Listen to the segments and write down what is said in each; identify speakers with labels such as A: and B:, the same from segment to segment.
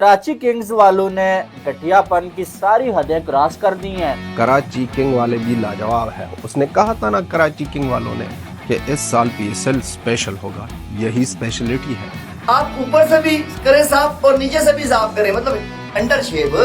A: Karachi Kings वालों ने घटियापन की सारी हदें क्रॉस कर दी हैं।
B: कराची किंग वाले भी लाजवाब है। उसने कहा था ना कराची किंग वालों ने कि इस साल पीएसएल स्पेशल होगा, यही स्पेशलिटी है।
C: आप ऊपर से भी करें साफ और नीचे से भी साफ करें, मतलब अंडर शेव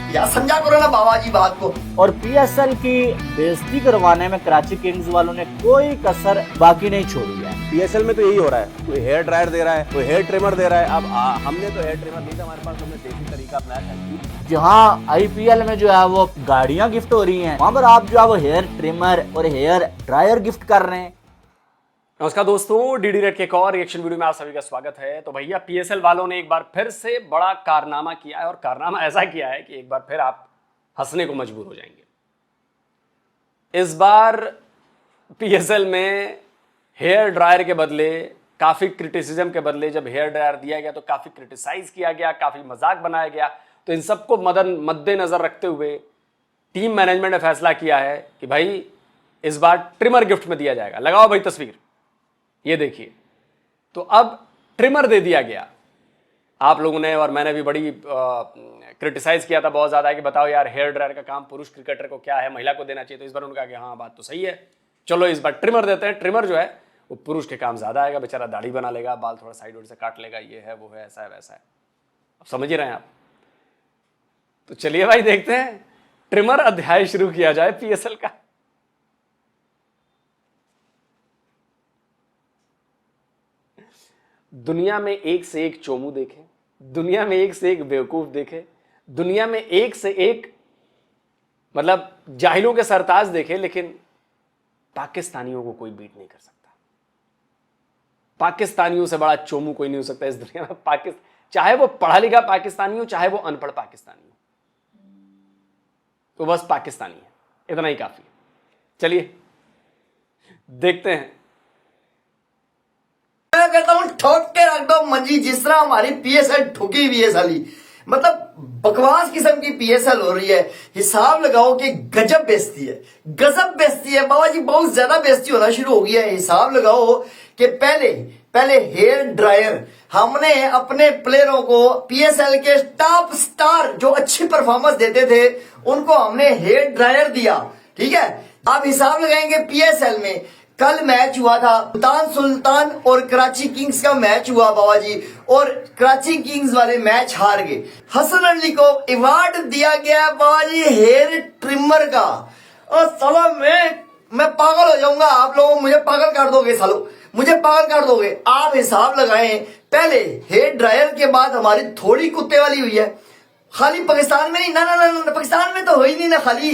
C: या समझा करो ना बाबा जी बात को।
A: और पीएसएल की बेइज्जती करवाने में कराची किंग्स वालों ने कोई कसर बाकी नहीं छोड़ी है।
D: पीएसएल में तो यही हो रहा है, कोई हेयर ड्रायर दे रहा है, कोई हेयर ट्रिमर दे रहा है। अब हमने तो हेयर ट्रिमर नहीं था हमारे पास, हमने देसी तरीका अपनाया था।
A: जहां आईपीएल में जो है वो गाड़ियां गिफ्ट हो रही हैं, वहां पर आप जो है वो हेयर ट्रिमर और हेयर ड्रायर गिफ्ट कर रहे हैं।
E: नमस्कार दोस्तों, डीडी रेड के एक और रिएक्शन वीडियो में आप सभी का स्वागत है। तो भैया पीएसएल वालों ने एक बार फिर से बड़ा कारनामा किया है, और कारनामा ऐसा किया है कि एक बार फिर आप हंसने को मजबूर हो जाएंगे। इस बार पीएसएल में हेयर ड्रायर के बदले, काफी क्रिटिसिज्म के बदले जब हेयर ड्रायर दिया गया तो काफी क्रिटिसाइज किया गया, काफी मजाक बनाया गया। तो इन सबको मद्देनजर रखते हुए टीम मैनेजमेंट ने फैसला किया है कि भाई इस बार ट्रिमर गिफ्ट में दिया जाएगा। लगाओ भाई तस्वीर, ये देखिए। तो अब ट्रिमर दे दिया गया। आप लोगों ने और मैंने भी बड़ी क्रिटिसाइज किया था बहुत ज्यादा कि बताओ यार, हेयर ड्रायर का काम पुरुष क्रिकेटर को क्या है, महिला को देना चाहिए। तो इस बार उन्होंने कहा कि हाँ बात तो सही है, चलो इस बार ट्रिमर देते हैं। ट्रिमर जो है वो पुरुष के काम ज्यादा आएगा, बेचारा दाढ़ी बना लेगा, बाल थोड़ा साइड से काट लेगा, ये है वो है, ऐसा है वैसा है। अब समझ ही रहे हैं आप। तो चलिए भाई देखते हैं, ट्रिमर अध्याय शुरू किया जाए पीएसएल का। दुनिया में एक से एक चोमू देखे, दुनिया में एक से एक बेवकूफ देखे, दुनिया में एक से एक मतलब जाहिलों के सरताज देखे, लेकिन पाकिस्तानियों को कोई बीट नहीं कर सकता। पाकिस्तानियों से बड़ा चोमू कोई नहीं हो सकता इस दुनिया में। चाहे वो पढ़ा लिखा पाकिस्तानी हो, चाहे वो अनपढ़ पाकिस्तानी हो, तो बस पाकिस्तानी है, इतना ही काफी है। चलिए देखते हैं।
C: मैं कहता हूं ठोक के रख दो मंजी, जिस तरह हमारी पीएसएल ठुकी हुई है साली। मतलब बकवास किस्म की पीएसएल हो रही है। हिसाब लगाओ कि गजब बेइज्जती है, गजब बेइज्जती है बाबा जी, बहुत ज्यादा बेइज्जती होना शुरू हो गई है। हिसाब लगाओ कि पहले हेयर ड्रायर हमने अपने प्लेयरों को, पीएसएल के टॉप स्टार जो अच्छी परफॉर्मेंस देते थे, उनको हमने हेयर ड्रायर दिया, ठीक है। आप हिसाब लगाएंगे पीएसएल में कल मैच हुआ था, सुल्तान और कराची किंग्स का मैच हुआ बाबा जी, और कराची किंग्स वाले मैच हार गए। हसन अली को अवार्ड दिया गया बाबा जी हेयर ट्रिमर का। और साला मैं पागल हो जाऊंगा। आप लोग मुझे पागल कर दोगे सालो, मुझे पागल कर दोगे। आप हिसाब लगाएं, पहले हेयर ड्रायर के बाद हमारी थोड़ी कुत्ते वाली हुई है। खाली पाकिस्तान में नहीं, ना पाकिस्तान में तो हुई नहीं ना, खाली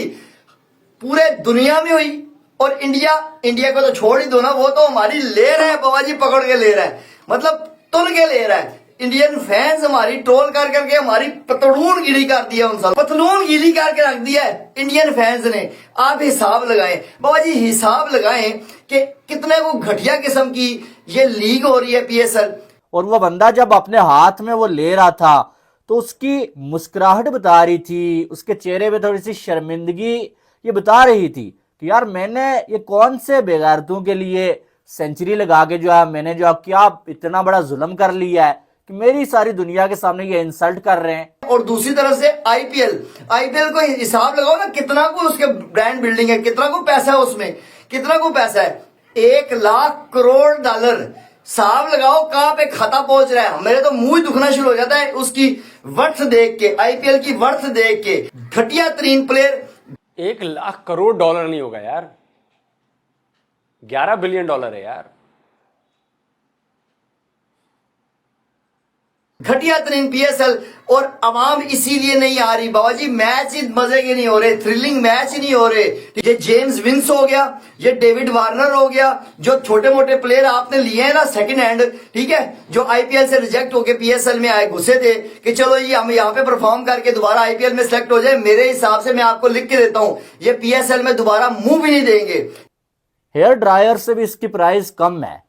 C: पूरे दुनिया में हुई। और इंडिया को तो छोड़ ही दो ना, वो तो हमारी ले रहा है बाबा जी, पकड़ के ले रहा है, मतलब तुल के ले रहा है। इंडियन फैंस हमारी ट्रोल कर करके हमारी पतलून गीली कर दिया, उन सब पतलून गीली करके रख दिया है इंडियन फैंस ने। आप हिसाब लगाएं बाबा जी, हिसाब लगाएं कि कितने को घटिया किस्म की ये लीग हो रही है पीएसएल।
A: और वो बंदा जब अपने हाथ में वो ले रहा था तो उसकी मुस्कुराहट बता रही थी, उसके चेहरे पे थोड़ी सी शर्मिंदगी ये बता रही थी कि यार मैंने ये कौन से बेगैरतों के लिए सेंचुरी लगा के जो है मैंने जो क्या इतना बड़ा जुल्म कर लिया है कि मेरी सारी दुनिया के सामने ये इंसल्ट कर रहे हैं।
C: और दूसरी तरफ से आईपीएल को हिसाब लगाओ ना, कितना को उसके ब्रांड बिल्डिंग है, कितना को पैसा है उसमें, कितना को पैसा है, 1 लाख करोड़ डॉलर। हिसाब लगाओ कहां पे खाता पहुंच रहा है। मेरे तो मुंह दुखना शुरू हो जाता है उसकी वर्थ देख के, आईपीएल की वर्थ देख के। घटिया तरीन प्लेयर।
E: 1 लाख करोड़ डॉलर नहीं होगा यार, 11 बिलियन डॉलर है यार।
C: घटिया तरीन पीएसएल। और अवाम इसीलिए नहीं आ रही बाबा जी, मैच ही मजे के नहीं हो रहे, थ्रिलिंग मैच ही नहीं हो रहे। ये जेम्स विंस हो गया, ये डेविड वार्नर हो गया, जो छोटे मोटे प्लेयर आपने लिए हैं ना सेकंड हैंड, ठीक है, जो आईपीएल से रिजेक्ट होके पीएसएल में आए, घुसे थे कि चलो ये हम यहाँ पे परफॉर्म करके दोबारा आईपीएल में सिलेक्ट हो जाए। मेरे हिसाब से मैं आपको लिख के देता हूं, ये पीएसएल में दोबारा मुंह भी नहीं देंगे।
A: हेयर ड्रायर से भी इसकी प्राइस कम है,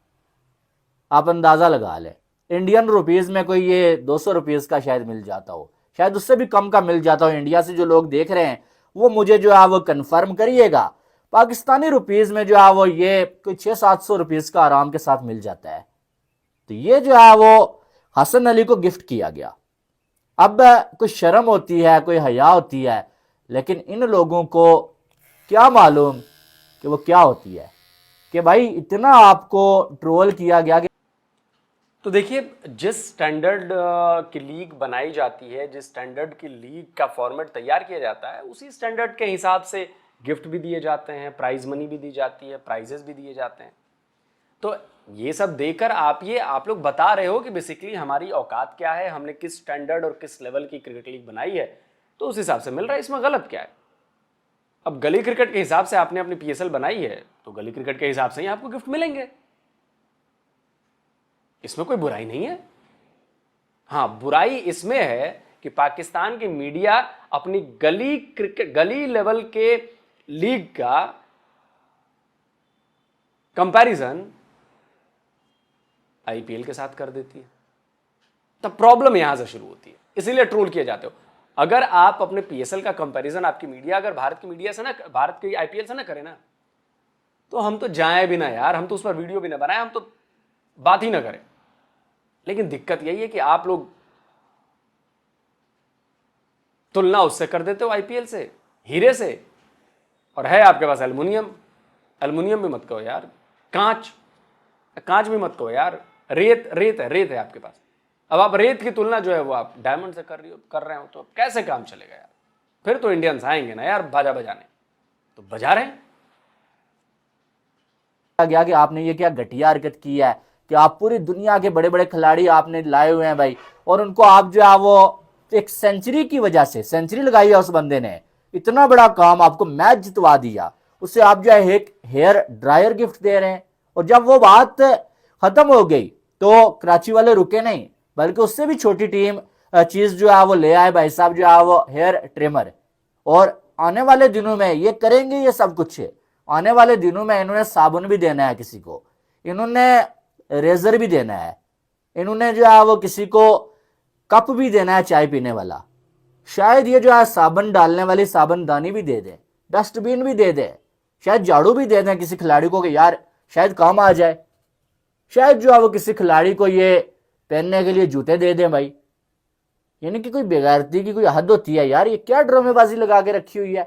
A: आप अंदाजा लगा लें। इंडियन रुपीस में कोई ये 200 रुपीस का शायद मिल जाता हो, शायद उससे भी कम का मिल जाता हो। इंडिया से जो लोग देख रहे हैं वो मुझे जो है वो कंफर्म करिएगा। पाकिस्तानी रुपीस में जो है वो ये कोई 600-700 रुपीस का आराम के साथ मिल जाता है। तो ये जो है वो हसन अली को गिफ्ट किया गया। अब कोई शर्म होती है, कोई हया होती है, लेकिन इन लोगों को क्या मालूम कि वो क्या होती है, कि भाई इतना आपको ट्रोल किया गया कि
E: तो देखिए, जिस स्टैंडर्ड की लीग बनाई जाती है, जिस स्टैंडर्ड की लीग का फॉर्मेट तैयार किया जाता है, उसी स्टैंडर्ड के हिसाब से गिफ्ट भी दिए जाते हैं, प्राइज मनी भी दी जाती है, प्राइजेस भी दिए जाते हैं। तो ये सब देकर आप लोग बता रहे हो कि बेसिकली हमारी औकात क्या है, हमने किस स्टैंडर्ड और किस लेवल की क्रिकेट लीग बनाई है, तो उस हिसाब से मिल रहा है। इसमें गलत क्या है? अब गली क्रिकेट के हिसाब से आपने अपनी पीएसएल बनाई है, तो गली क्रिकेट के हिसाब से ही आपको गिफ्ट मिलेंगे, इसमें कोई बुराई नहीं है। हाँ, बुराई इसमें है कि पाकिस्तान की मीडिया अपनी गली क्रिकेट, गली लेवल के लीग का कंपैरिजन आईपीएल के साथ कर देती है। तब प्रॉब्लम यहां से शुरू होती है, इसीलिए ट्रोल किए जाते हो। अगर आप अपने पीएसएल का कंपैरिजन, आपकी मीडिया अगर भारत की मीडिया से ना, भारत की आईपीएल से ना करे ना, तो हम तो जाए भी ना यार, हम तो उस पर वीडियो भी ना बनाए, हम तो बात ही ना करें। लेकिन दिक्कत यही है कि आप लोग तुलना उससे कर देते हो, आईपीएल से, हीरे से, और है आपके पास एल्युमिनियम। एल्युमिनियम भी मत कहो यार, कांच भी मत कहो यार, रेत है आपके पास। अब आप रेत की तुलना जो है वो आप डायमंड से कर रहे हो, तो कैसे काम चलेगा यार? फिर तो इंडियंस आएंगे ना यार बाजा बजाने, तो बजा रहे हैं।
A: गया कि आपने ये क्या घटिया हरकत की है कि आप पूरी दुनिया के बड़े बड़े खिलाड़ी आपने लाए हुए हैं भाई, और उनको आप जो है वो एक सेंचुरी की वजह से, सेंचुरी लगाई है उस बंदे ने, इतना बड़ा काम, आपको मैच जितवा दिया, उससे आप जो है एक हेयर ड्रायर गिफ्ट दे रहे हैं। और जब वो बात खत्म हो गई तो कराची वाले रुके नहीं, बल्कि उससे भी छोटी टीम चीज जो है वो ले आए भाई साहब, जो है वो हेयर ट्रिमर। और आने वाले दिनों में ये करेंगे, ये सब कुछ है। आने वाले दिनों में इन्होंने साबुन भी देना है किसी को, इन्होंने रेजर भी देना है, इन्होंने जो है वो किसी को कप भी देना है चाय पीने वाला, शायद ये जो है साबुन डालने वाली साबुनदानी भी दे दे, डस्टबिन भी दे दे, शायद झाड़ू भी दे दें किसी खिलाड़ी को कि यार शायद काम आ जाए, शायद जो है वो किसी खिलाड़ी को ये पहनने के लिए जूते दे दें भाई। यानी कि कोई बेगैरती की कोई हद होती है यार, ये क्या ड्रामेबाजी लगा के रखी हुई है।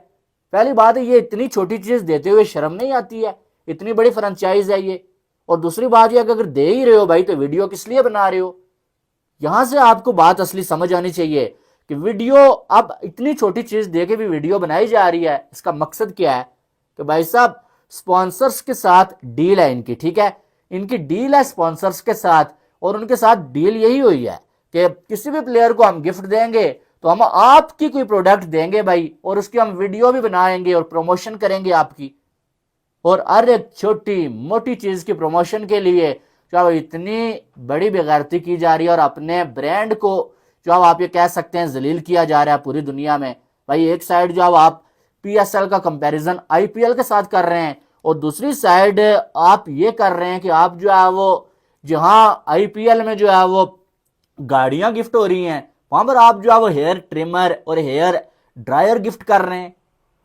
A: पहली बात है, ये इतनी छोटी चीज देते हुए शर्म नहीं आती है, इतनी बड़ी फ्रेंचाइज है ये। और दूसरी बात यह कि अगर दे ही रहे हो भाई, तो वीडियो किस लिए बना रहे हो? यहां से आपको बात असली समझ आनी चाहिए कि वीडियो, अब इतनी छोटी चीज दे के भी वीडियो बनाई जा रही है, इसका मकसद क्या है? कि भाई साहब स्पॉन्सर्स के साथ डील है इनकी, ठीक है, इनकी डील है स्पॉन्सर्स के साथ, और उनके साथ डील यही हुई है कि किसी भी प्लेयर को हम गिफ्ट देंगे तो हम आपकी कोई प्रोडक्ट देंगे भाई, और उसकी हम वीडियो भी बनाएंगे और प्रमोशन करेंगे आपकी। और हर एक छोटी मोटी चीज की प्रमोशन के लिए जो इतनी बड़ी बेगैरती की जा रही है, और अपने ब्रांड को जो आप ये कह सकते हैं जलील किया जा रहा है पूरी दुनिया में भाई। एक साइड जो आप पीएसएल का कंपैरिजन आईपीएल के साथ कर रहे हैं, और दूसरी साइड आप ये कर रहे हैं कि आप जो है वो जहां आईपीएल में जो है वो गाड़ियां गिफ्ट हो रही हैं, वहां पर आप जो है वो हेयर ट्रिमर और हेयर ड्रायर गिफ्ट कर रहे हैं।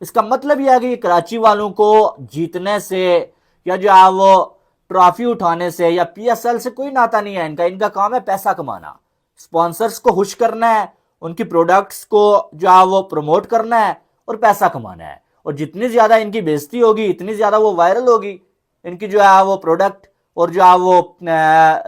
A: इसका मतलब यह है कि कराची वालों को जीतने से या जो है वो ट्रॉफी उठाने से या पीएसएल से कोई नाता नहीं है इनका काम है पैसा कमाना, स्पॉन्सर्स को खुश करना है, उनकी प्रोडक्ट्स को जो है वो प्रमोट करना है और पैसा कमाना है। और जितनी ज्यादा इनकी बेइज्जती होगी, इतनी ज्यादा वो वायरल होगी, इनकी जो है वो प्रोडक्ट और जो है वो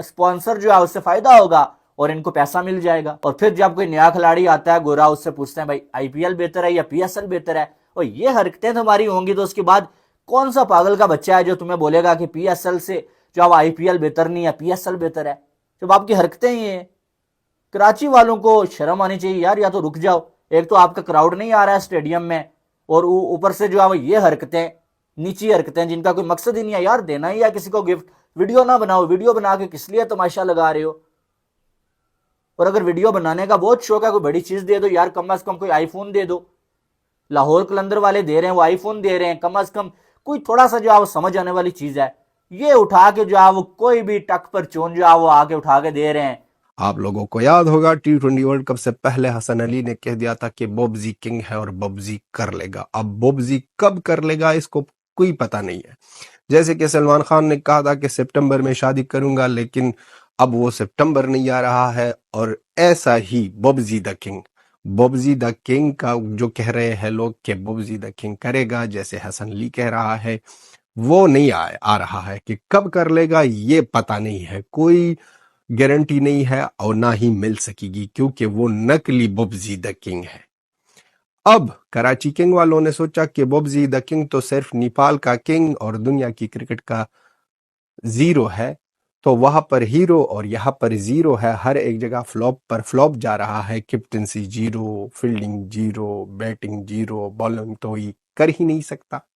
A: स्पॉन्सर जो है उससे फायदा होगा और इनको पैसा मिल जाएगा। और फिर जब कोई नया खिलाड़ी आता है गोरा, उससे पूछते हैं भाई आईपीएल बेहतर है या पीएसएल बेहतर है, और ये हरकतें तुम्हारी होंगी तो उसके बाद कौन सा पागल का बच्चा है जो तुम्हें बोलेगा कि पीएसएल से जो अब आईपीएल बेहतर नहीं है, पीएसएल बेहतर है, जब आपकी हरकतें ही हैं। कराची वालों को शर्म आनी चाहिए यार, या तो रुक जाओ, एक तो आपका क्राउड नहीं आ रहा है स्टेडियम में, और ऊपर से जो है वो ये हरकतें, नीची हरकतें जिनका कोई मकसद ही नहीं है यार, देना ही है किसी को गिफ्ट। वीडियो ना बनाओ, वीडियो बना के किस लिए तमाशा लगा रहे हो? और अगर वीडियो बनाने का बहुत शौक है, कोई बड़ी चीज दे दो यार, कम से कम कोई आईफोन दे दो। लाहौर कलंदर वाले दे रहे हैं, वो आईफोन दे रहे हैं, कम से कम कोई थोड़ा सा जो है वो समझ आने वाली चीज है। ये उठा के जो है वो कोई भी टक पर चोन जो है वो आके उठा के दे रहे हैं।
B: आप लोगों को याद होगा T20 वर्ल्ड कप से पहले हसन अली ने कह दिया था कि बॉबजी किंग है और बॉबजी कर लेगा। अब बॉबजी कब कर लेगा इसको कोई पता नहीं है। जैसे कि सलमान खान ने कहा था कि सितंबर में शादी करूंगा, लेकिन अब वो सितंबर नहीं आ रहा है। और ऐसा ही बॉबजी द किंग का जो कह रहे हैं लोग कि बॉबजी द किंग करेगा, जैसे हसन अली कह रहा है, वो नहीं आ रहा है। कि कब कर लेगा ये पता नहीं है, कोई गारंटी नहीं है और ना ही मिल सकेगी, क्योंकि वो नकली बॉबजी द किंग है। अब कराची किंग वालों ने सोचा कि बॉबजी द किंग तो सिर्फ नेपाल का किंग और दुनिया की क्रिकेट का जीरो है, तो वहां पर हीरो और यहाँ पर जीरो है। हर एक जगह फ्लॉप पर फ्लॉप जा रहा है। Captaincy zero, fielding zero, batting zero, bowling तो ही कर ही नहीं सकता।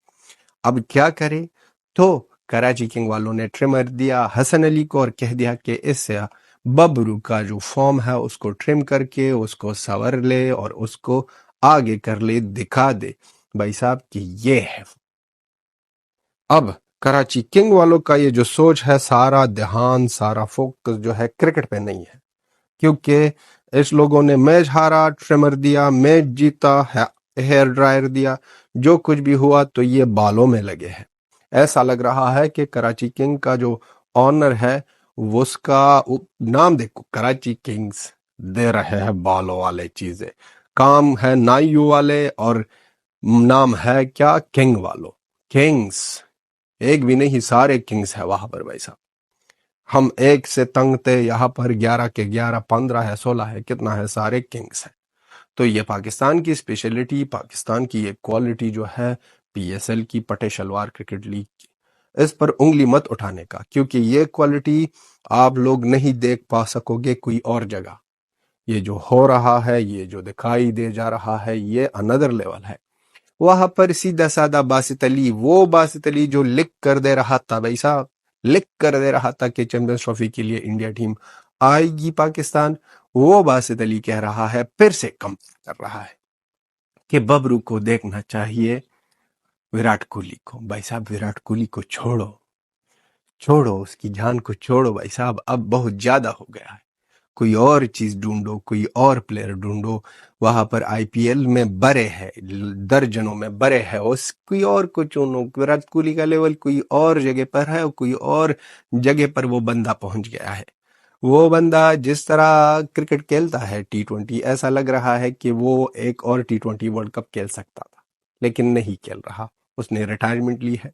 B: अब क्या करे? तो कराची किंग वालों ने ट्रिमर दिया हसन अली को और कह दिया कि इससे बबरू का जो फॉर्म है उसको ट्रिम करके उसको संवर ले और उसको आगे कर ले, दिखा दे भाई साहब कि ये है। अब कराची किंग वालों का ये जो सोच है, सारा ध्यान, सारा फोकस जो है क्रिकेट पे नहीं है, क्योंकि इस लोगों ने मैच हारा, ट्रिमर दिया, मैच जीता, हेयर ड्रायर दिया, जो कुछ भी हुआ तो ये बालों में लगे हैं। ऐसा लग रहा है कि कराची किंग का जो ऑनर है वो उसका नाम देखो, कराची किंग्स दे रहे हैं बालों वाले चीजें, काम है नायू वाले और नाम है क्या, किंग वालों। किंग्स एक भी नहीं, सारे किंग्स है वहां पर भाई साहब। हम एक से तंग थे, यहाँ पर 11 के 11, 15 है, 16 है, कितना है, सारे किंग्स है। तो ये पाकिस्तान की स्पेशलिटी, पाकिस्तान की ये क्वालिटी जो है पीएसएल की, पटे शलवार क्रिकेट लीग की, इस पर उंगली मत उठाने का, क्योंकि ये क्वालिटी आप लोग नहीं देख पा सकोगे कोई और जगह। ये जो हो रहा है, ये जो दिखाई दे जा रहा है, ये अनदर लेवल है। वहां पर सीधा साधा बासित अली, वो बासित अली जो लिख कर दे रहा था भाई साहब, लिख कर दे रहा था कि चैंपियंस ट्रॉफी के लिए इंडिया टीम आएगी पाकिस्तान, वो बासित अली कह रहा है, फिर से कम कर रहा है कि बबरू को देखना चाहिए विराट कोहली को। भाई साहब विराट कोहली को छोड़ो, उसकी जान को छोड़ो भाई साहब, अब बहुत ज्यादा हो गया है। कोई और चीज ढूंढो, कोई और प्लेयर ढूंढो। वहां पर आईपीएल में बड़े है, दर्जनों में बड़े है, उस कोई और को चुनो। विराट कोहली का लेवल कोई और जगह पर है, कोई और जगह पर वो बंदा पहुंच गया है। वो बंदा जिस तरह क्रिकेट खेलता है T20, ऐसा लग रहा है कि वो एक और T20 वर्ल्ड कप खेल सकता था, लेकिन नहीं खेल रहा, उसने रिटायरमेंट ली है।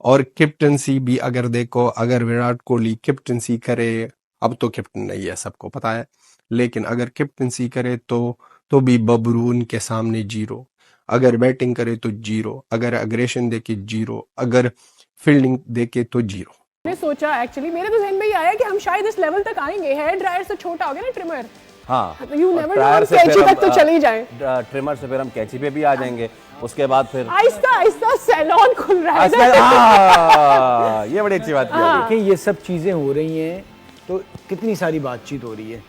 B: और कैप्टनसी भी अगर देखो, अगर विराट कोहली कैप्टनसी करे, अब तो कैप्टन नहीं है सबको पता है, लेकिन अगर कैप्टनसी करे तो भी बबरू उनके सामने जीरो। अगर बैटिंग करे तो जीरो, अगर अग्रेशन देके जीरो, अगर फील्डिंग देके तो जीरो।
F: मैंने सोचा, एक्चुअली मेरे तो ज़हन में ये आया कि हम शायद इस लेवल तक आएंगे, हेयर ड्रायर से छोटा हो गया ना ट्रिमर।
D: हाँ,
F: यू
D: और
F: नेवर
D: ड्रायर
F: नो,
D: से
F: कैंची
D: फिर
F: तक तो चले ही जाए।
D: ट्रिमर से फिर हम कैंची पे भी आ जाएंगे, उसके बाद फिर
F: आहिस्ता आहिस्ता सैलून खुल रहा है।
D: ये बड़ी अच्छी बात की
F: हाँ।
D: अभी।
G: देखिए ये सब चीज़ें हो रही हैं तो कितनी सारी बातचीत हो रही है।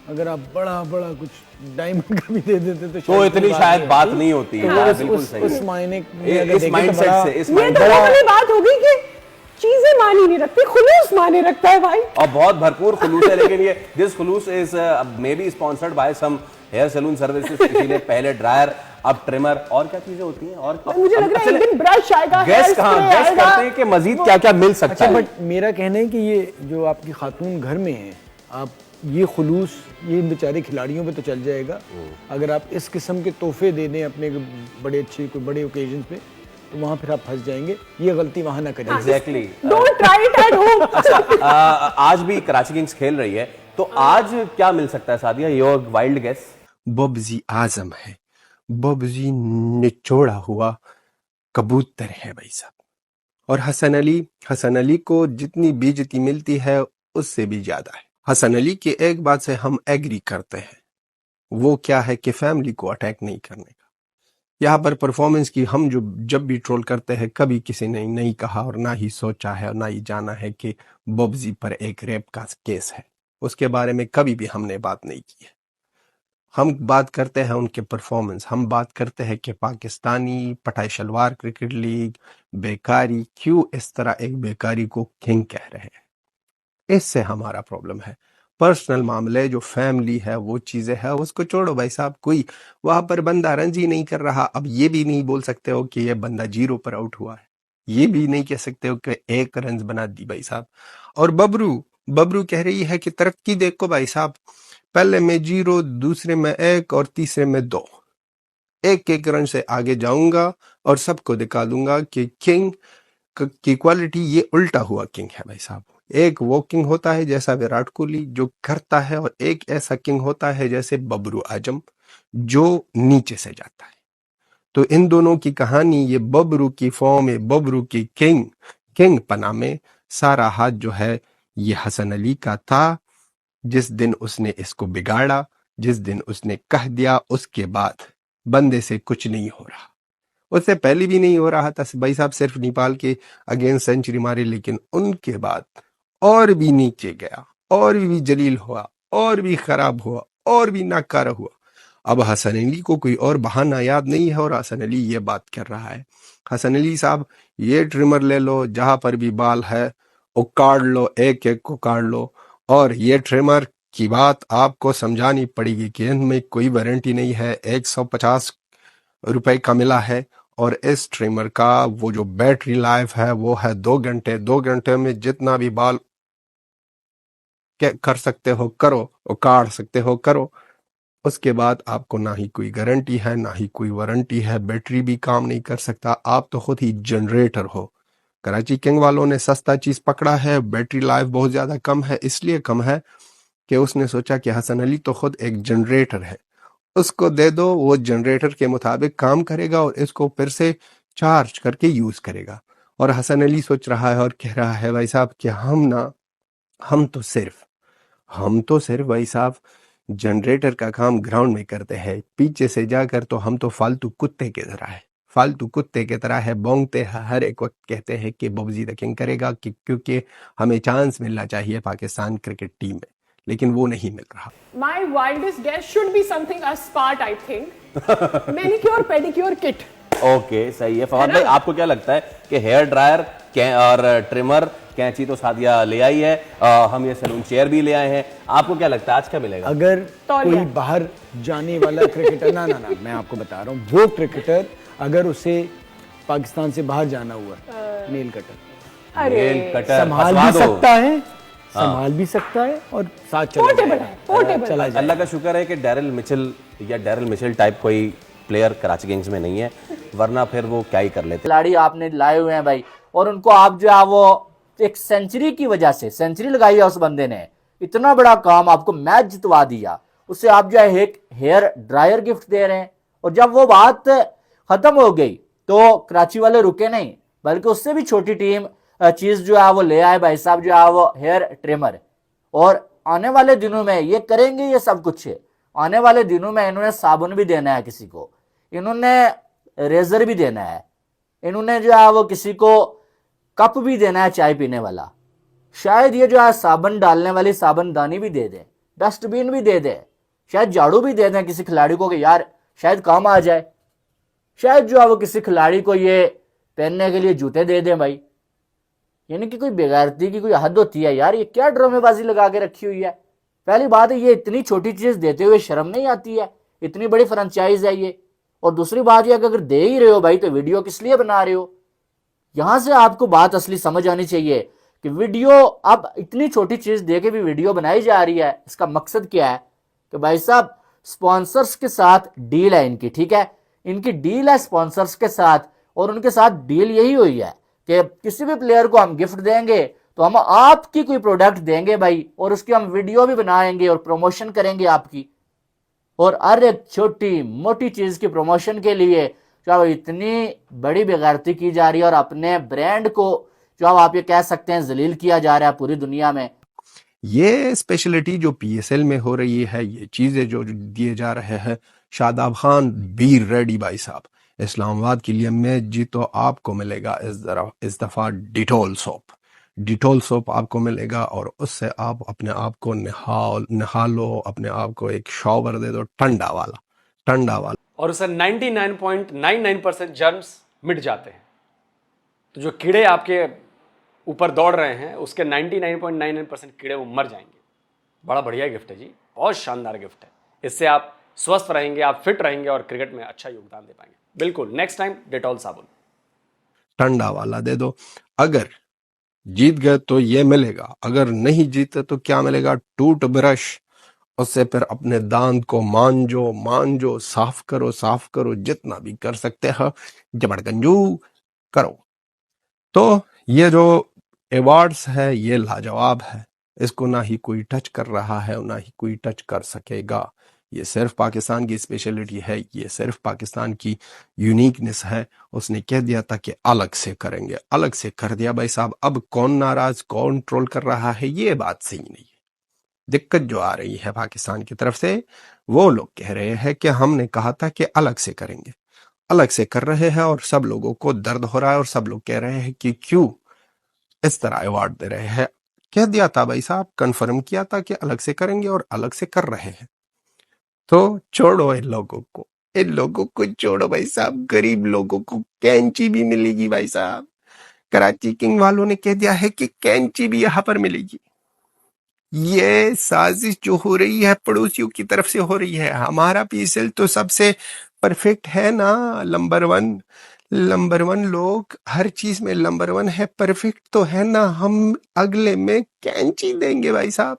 G: अगर आप बड़ा बड़ा कुछ डायमंड का भी दे देते तो
D: तो इतनी शायद
G: नहीं
D: बात
G: होती।
D: नहीं होती है।
G: तो
D: हाँ,
G: उस-
D: बिल्कुल
G: उस-
D: सही
G: उस
D: है।
G: मायने में
D: इस
G: अगर देखें तो
D: माइंडसेट
G: बड़ा-
D: से, इस
F: ये तो
D: माइंडसेट
F: वो वाली बात होगी कि चीजें मानी नहीं रखती, खुलूस माने रखता है भाई।
D: और बहुत भरपूर खुलूस है, लेकिन ये दिस खुलूस is may be sponsored by some hair salon services. इसीलिए पहले ड्रायर, अब ट्रिमर, और क्या चीजें होती हैं, और क्या?
F: मुझे लग रहा है एक दिन ब्रश आएगा,
D: गैस
F: hair
D: कहाँ
F: spray
D: गैस
F: आएगा।
D: करते हैं कि मजीद क्या क्या मिल सकता
G: अच्छा,
D: है।
G: बट मेरा कहना है कि ये जो आपकी खातून घर में है, आप ये खुलूस ये इन बेचारे खिलाड़ियों पे तो चल जाएगा। अगर आप इस किस्म के तोहफे दे दें अपने बड़े अच्छे कोई बड़े ओकेजन पे, तो वहां फिर आप फंस जाएंगे। ये गलती वहां ना करें।
D: Exactly.
F: Don't try it at home.
D: आज भी कराची किंग्स खेल रही है, तो आज क्या मिल सकता है सादिया, योर वाइल्ड गेस?
B: बब्जी आजम है, बब्जी निचोड़ा हुआ कबूतर है भाई साहब। और हसन अली को जितनी बेइज्जती मिलती है उससे भी ज्यादा है। हसन अली की एक बात से हम एग्री करते हैं, वो क्या है कि फैमिली को अटैक नहीं करने का। यहाँ पर परफॉर्मेंस की हम जो जब भी ट्रोल करते हैं, कभी किसी ने नहीं कहा और ना ही सोचा है और ना ही जाना है कि बब्जी पर एक रेप का केस है। उसके बारे में कभी भी हमने बात नहीं की है। हम बात करते हैं उनके परफॉर्मेंस, हम बात करते हैं कि पाकिस्तानी पटाई शलवार क्रिकेट लीग बेकारी, क्यों इस तरह एक बेकारी को किंग कह रहे हैं, इससे हमारा प्रॉब्लम है। पर्सनल मामले जो फैमिली है वो चीजें है, उसको छोड़ो भाई साहब। कोई वहां पर बंदा रन ही नहीं कर रहा। अब ये भी नहीं बोल सकते हो कि ये बंदा 0 पर आउट हुआ है, ये भी नहीं कह सकते हो कि 1 रन बना दी भाई साहब। और बबरू कह रही है कि तरक्की देखो भाई साहब, पहले में 0, दूसरे में 1 और तीसरे में 2, एक एक रन से आगे जाऊंगा और सबको दिखा दूंगा कि किंग की क्वालिटी ये उल्टा हुआ किंग है भाई साहब। एक वो किंग होता है जैसा विराट कोहली जो करता है, और एक ऐसा किंग होता है जैसे बबरू आजम जो नीचे से जाता है। तो इन दोनों की कहानी, ये बबरू की फॉर्म, ये बबरू की किंग पना में सारा हाथ जो है ये हसन अली का था। जिस दिन उसने इसको बिगाड़ा, जिस दिन उसने कह दिया, उसके बाद बंदे से कुछ नहीं हो रहा। उससे पहले भी नहीं हो रहा था भाई साहब, सिर्फ नेपाल के अगेंस्ट सेंचुरी मारी, लेकिन उनके बाद और भी नीचे गया, और भी जलील हुआ, और भी खराब हुआ, और भी नाकारा हुआ। अब हसन अली को कोई और बहाना याद नहीं है और हसन अली ये बात कर रहा है। हसन अली साहब, ये ट्रिमर ले लो, जहां पर भी बाल है उकाड़ लो, एक एक को काट लो, और ये ट्रिमर की बात आपको समझानी पड़ेगी कि इनमें कोई वारंटी नहीं है। 150 रुपए का मिला है, और इस ट्रिमर का वो जो बैटरी लाइफ है वो है 2 घंटे। 2 घंटे में जितना भी बाल कर सकते हो करो, और काट सकते हो करो। उसके बाद आपको ना ही कोई गारंटी है, ना ही कोई वारंटी है, बैटरी भी काम नहीं कर सकता। आप तो खुद ही जनरेटर हो। कराची किंग वालों ने सस्ता चीज पकड़ा है, बैटरी लाइफ बहुत ज्यादा कम है। इसलिए कम है कि उसने सोचा कि हसन अली तो खुद एक जनरेटर है, उसको दे दो, वो जनरेटर के मुताबिक काम करेगा और इसको फिर से चार्ज करके यूज करेगा। और हसन अली सोच रहा है और कह रहा है भाई साहब कि हम तो सिर्फ भाई साहब जनरेटर का काम ग्राउंड में करते हैं, पीछे से जाकर तो हम तो फालतू कुत्ते की तरह है, फालतू कुत्ते की तरह है, बोंगते हैं हर एक वक्त, कहते हैं कि बब्जी द किंग करेगा, कि क्योंकि हमें चांस मिलना चाहिए पाकिस्तान क्रिकेट टीम में, लेकिन वो नहीं मिल रहा।
F: My wildest guess should be something a Spart, I think. Manicure, pedicure kit.
D: Okay, सही है। फवाद भाई, आपको क्या लगता है कि हेयर ड्रायर और ट्रिमर, कैंची तो सादिया ले आई है, हम ये सैलून चेयर भी ले आए हैं, आपको क्या लगता है आज क्या मिलेगा?
G: अगर
F: तौलिया।
G: कोई बाहर जाने वाला क्रिकेटर ना मैं आपको बता रहा हूँ, वो क्रिकेटर अगर उसे पाकिस्तान से बाहर जाना हुआ, नेल कटर
D: नेल कटर
G: संभाल
D: फंसवा
G: भी
D: दो।
G: सकता है, संभाल भी सकता है और साथ चला
F: Portable
G: जाएगा।
F: है, portable।
G: चला जाएगा।
D: अल्लाह का शुक्र है कि डैरिल मिचेल या डैरिल मिचेल टाइप कोई प्लेयर कराची किंग्स में नहीं है, वरना फिर वो क्या ही कर लेते।
A: खिलाड़ी आपने लाए हुए हैं भाई, और उनको आप जो है वो एक सेंचुरी की वजह से, सेंचुरी लगाई है उस बंदे ने, इतना बड़ा काम, आपको मैच जितवा दिया, उससे आप जो है एक हेयर ड्रायर गिफ्ट दे रहे हैं। और जब वो बात खत्म हो गई तो कराची वाले रुके नहीं, बल्कि उससे भी छोटी टीम चीज जो है वो ले आए भाई साहब, जो है वो हेयर ट्रिमर। और आने वाले दिनों में ये करेंगे, ये सब कुछ आने वाले दिनों में इन्होंने साबुन भी देना है किसी को, इन्होंने रेजर भी देना है, इन्होंने जो है वो किसी को कप भी देना है चाय पीने वाला, शायद ये जो है साबुन डालने वाली साबुनदानी भी दे दें, डस्टबिन भी दे दें, शायद झाड़ू भी दे दें किसी खिलाड़ी को कि यार शायद काम आ जाए, शायद जो है वो किसी खिलाड़ी को ये पहनने के लिए जूते दे दें भाई। यानी कि कोई बेगैरती की कोई हद होती है यार, ये क्या ड्रामेबाजी लगा के रखी हुई है। पहली बात है, ये इतनी छोटी चीज देते हुए शर्म नहीं आती है, इतनी बड़ी फ्रेंचाइज है ये। और दूसरी बात यह कि अगर दे ही रहे हो भाई तो वीडियो किस लिए बना रहे हो? यहां से आपको बात असली समझ आनी चाहिए कि वीडियो, अब इतनी छोटी चीज दे के भी वीडियो बनाई जा रही है, इसका मकसद क्या है? कि भाई साहब स्पॉन्सर्स के साथ डील है इनकी, ठीक है, इनकी डील है स्पॉन्सर्स के साथ, और उनके साथ डील यही हुई है कि किसी भी प्लेयर को हम गिफ्ट देंगे तो हम आपकी कोई प्रोडक्ट देंगे भाई, और उसकी हम वीडियो भी बनाएंगे और प्रमोशन करेंगे आपकी। और हर एक छोटी मोटी चीज की प्रमोशन के लिए जो इतनी बड़ी बेगैरती की जा रही है, और अपने ब्रांड को जो आप ये कह सकते हैं जलील किया जा रहा है पूरी दुनिया में।
B: ये स्पेशलिटी जो पीएसएल में हो रही है, ये चीजें जो दिए जा रहे हैं, शादाब खान बी रेडी भाई साहब, इस्लामाबाद के लिए मैच जीतो, आपको मिलेगा इस दफा डिटोल सोप आपको मिलेगा, और उससे आप अपने आप को नहा लो, अपने आप को एक शॉवर दे दो ठंडा वाला।
E: और उससे 99.99% जर्म्स मिट जाते हैं। तो जो कीड़े आपके ऊपर दौड़ रहे हैं उसके 99.99% कीड़े वो मर जाएंगे। बड़ा बढ़िया गिफ्ट है जी, बहुत शानदार गिफ्ट है। इससे आप स्वस्थ रहेंगे, आप फिट रहेंगे और क्रिकेट में अच्छा योगदान दे पाएंगे। बिल्कुल, नेक्स्ट टाइम डेटॉल साबुन
B: ठंडा वाला दे दो। अगर जीत गए तो ये मिलेगा, अगर नहीं जीते तो क्या मिलेगा? टूट ब्रश। उससे फिर अपने दांत को मांजो, साफ करो, जितना भी कर सकते हो जबरगंजू करो। तो ये जो अवार्ड्स है ये लाजवाब है, इसको ना ही कोई टच कर रहा है ना ही कोई टच कर सकेगा। ये सिर्फ पाकिस्तान की स्पेशलिटी है, ये सिर्फ पाकिस्तान की यूनिकनेस है। उसने कह दिया था कि अलग से करेंगे, अलग से कर दिया भाई साहब। अब कौन नाराज, कौन ट्रोल कर रहा है, ये बात सही नहीं है। दिक्कत जो आ रही है पाकिस्तान की तरफ से, वो लोग कह रहे हैं कि हमने कहा था कि अलग से करेंगे, अलग से कर रहे हैं और सब लोगों को दर्द हो रहा है और सब लोग कह रहे हैं कि क्यों इस तरह अवार्ड दे रहे हैं। कह दिया था भाई साहब, कंफर्म किया था कि अलग से करेंगे और अलग से कर रहे हैं। तो छोड़ो इन लोगों को छोड़ो भाई साहब। गरीब लोगों को कैंची भी मिलेगी भाई साहब। कराची किंग वालों ने कह दिया है कि कैंची भी यहां पर मिलेगी। ये साजिश जो हो रही है पड़ोसियों की तरफ से हो रही है। हमारा पीएसएल तो सबसे परफेक्ट है ना, नंबर वन लोग हर चीज में नंबर वन है, परफेक्ट तो है ना। हम अगले में कैंची देंगे भाई साहब।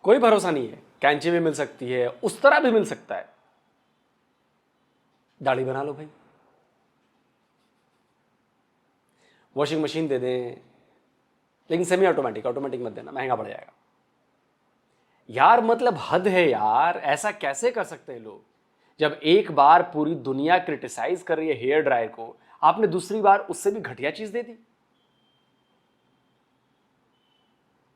E: कोई भरोसा नहीं है, कैंची भी मिल सकती है, उस तरह भी मिल सकता है। दाढ़ी बना लो भाई, वॉशिंग मशीन दे दें, लेकिन सेमी ऑटोमेटिक मत देना, महंगा पड़ जाएगा। यार मतलब हद है यार, ऐसा कैसे कर सकते हैं लोग? जब एक बार पूरी दुनिया क्रिटिसाइज कर रही है हेयर ड्रायर को, आपने दूसरी बार उससे भी घटिया चीज दे दी।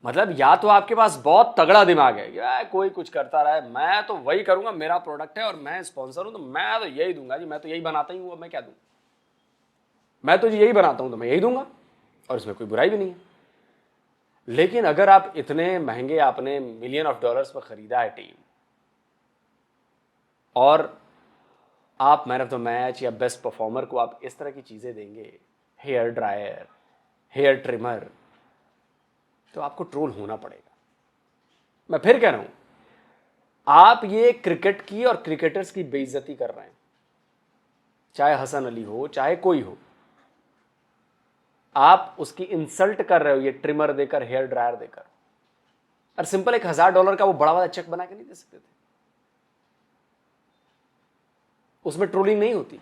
E: मतलब या तो आपके पास बहुत तगड़ा दिमाग है, यार कोई कुछ करता रहे, मैं तो वही करूंगा, मेरा प्रोडक्ट है और मैं स्पॉन्सर हूं तो मैं तो यही दूंगा जी, मैं तो यही बनाता ही हूं, मैं क्या दूं, मैं तो जी यही बनाता हूं तो मैं यही दूंगा, और इसमें कोई बुराई भी नहीं है। लेकिन अगर आप इतने महंगे, आपने $1 मिलियन पर खरीदा है टीम, और आप मैन ऑफ द मैच या बेस्ट परफॉर्मर को आप इस तरह की चीजें देंगे, हेयर ड्रायर, हेयर ट्रिमर, तो आपको ट्रोल होना पड़ेगा। मैं फिर कह रहा हूं, आप ये क्रिकेट की और क्रिकेटर्स की बेइज्जती कर रहे हैं, चाहे हसन अली हो चाहे कोई हो, आप उसकी इंसल्ट कर रहे हो ये ट्रिमर देकर, हेयर ड्रायर देकर। और सिंपल $1000 का वो बड़ा वाला चेक बना के नहीं दे सकते थे? उसमें ट्रोलिंग नहीं होती,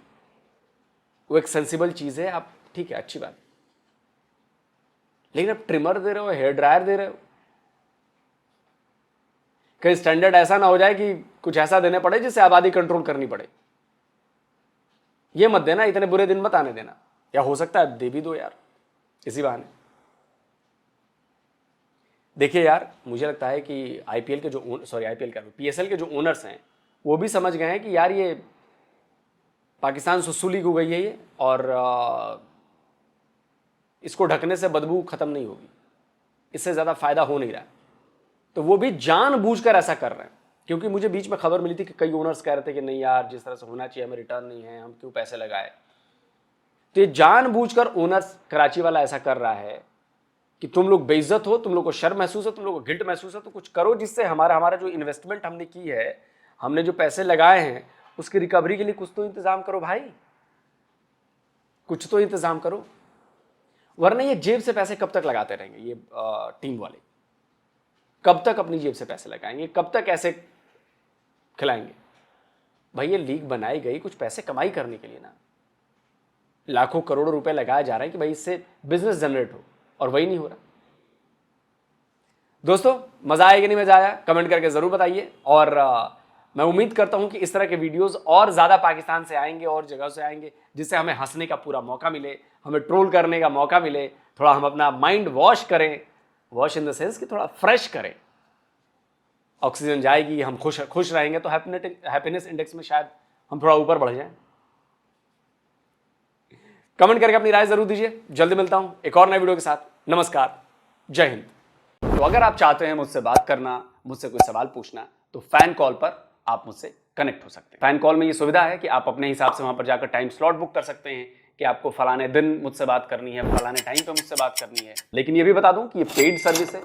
E: वो एक सेंसिबल चीज है, आप ठीक है, अच्छी बात। लेकिन अब ट्रिमर दे रहे हो, हेयर ड्रायर दे रहे हो, कहीं स्टैंडर्ड ऐसा ना हो जाए कि कुछ ऐसा देने पड़े जिससे आबादी कंट्रोल करनी पड़े। ये मत देना, इतने बुरे दिन मत आने देना, या हो सकता है दे भी दो यार इसी बहाने। देखिए यार, मुझे लगता है कि आईपीएल के जो पीएसएल के जो ओनर्स हैं वो भी समझ गए हैं कि यार ये पाकिस्तान सुसु लीग हो गई है ये, और इसको ढकने से बदबू खत्म नहीं होगी, इससे ज्यादा फायदा हो नहीं रहा है। तो वो भी जानबूझकर ऐसा कर रहे हैं, क्योंकि मुझे बीच में खबर मिली थी कि कई ओनर्स कह रहे थे कि नहीं यार, जिस तरह से होना चाहिए हमें रिटर्न नहीं है, हम क्यों पैसे लगाए। तो ये जानबूझकर ओनर्स कराची वाला ऐसा कर रहा है कि तुम लोग बेइज्जत हो, तुम लोग को शर्म महसूस हो, तुम लोग को गिल्ट महसूस हो, तो कुछ करो जिससे हमारा जो इन्वेस्टमेंट हमने की है, हमने जो पैसे लगाए हैं, उसकी रिकवरी के लिए कुछ तो इंतजाम करो भाई, कुछ तो इंतजाम करो। वरना ये जेब से पैसे कब तक लगाते रहेंगे ये टीम वाले, कब तक अपनी जेब से पैसे लगाएंगे, कब तक ऐसे खिलाएंगे? भाई ये लीग बनाई गई कुछ पैसे कमाई करने के लिए ना, लाखों करोड़ों रुपए लगाया जा रहा है कि भाई इससे बिजनेस जनरेट हो, और वही नहीं हो रहा। दोस्तों मजा आया कि नहीं मजा आया, कमेंट करके जरूर बताइए। और मैं उम्मीद करता हूं कि इस तरह के वीडियोस और ज्यादा पाकिस्तान से आएंगे और जगह से आएंगे, जिससे हमें हंसने का पूरा मौका मिले, हमें ट्रोल करने का मौका मिले, थोड़ा हम अपना माइंड वॉश करें, वॉश इन द सेंस कि थोड़ा फ्रेश करें। ऑक्सीजन जाएगी, हम खुश रहेंगे, तो हैप्पीनेस इंडेक्स में शायद हम थोड़ा ऊपर बढ़ जाएं। कमेंट करके अपनी राय जरूर दीजिए। जल्दी मिलता हूं एक और नए वीडियो के साथ। नमस्कार, जय हिंद। तो अगर आप चाहते हैं मुझसे बात करना, मुझसे कोई सवाल पूछना, तो फैन कॉल पर आप मुझसे कनेक्ट हो सकते हैं। फैन कॉल में ये सुविधा है कि आप अपने हिसाब से वहां पर जाकर टाइम स्लॉट बुक कर सकते हैं कि आपको फलाने दिन मुझसे बात करनी है, फलाने टाइम पे मुझसे बात करनी है। लेकिन ये भी बता दूं कि ये पेड सर्विस है,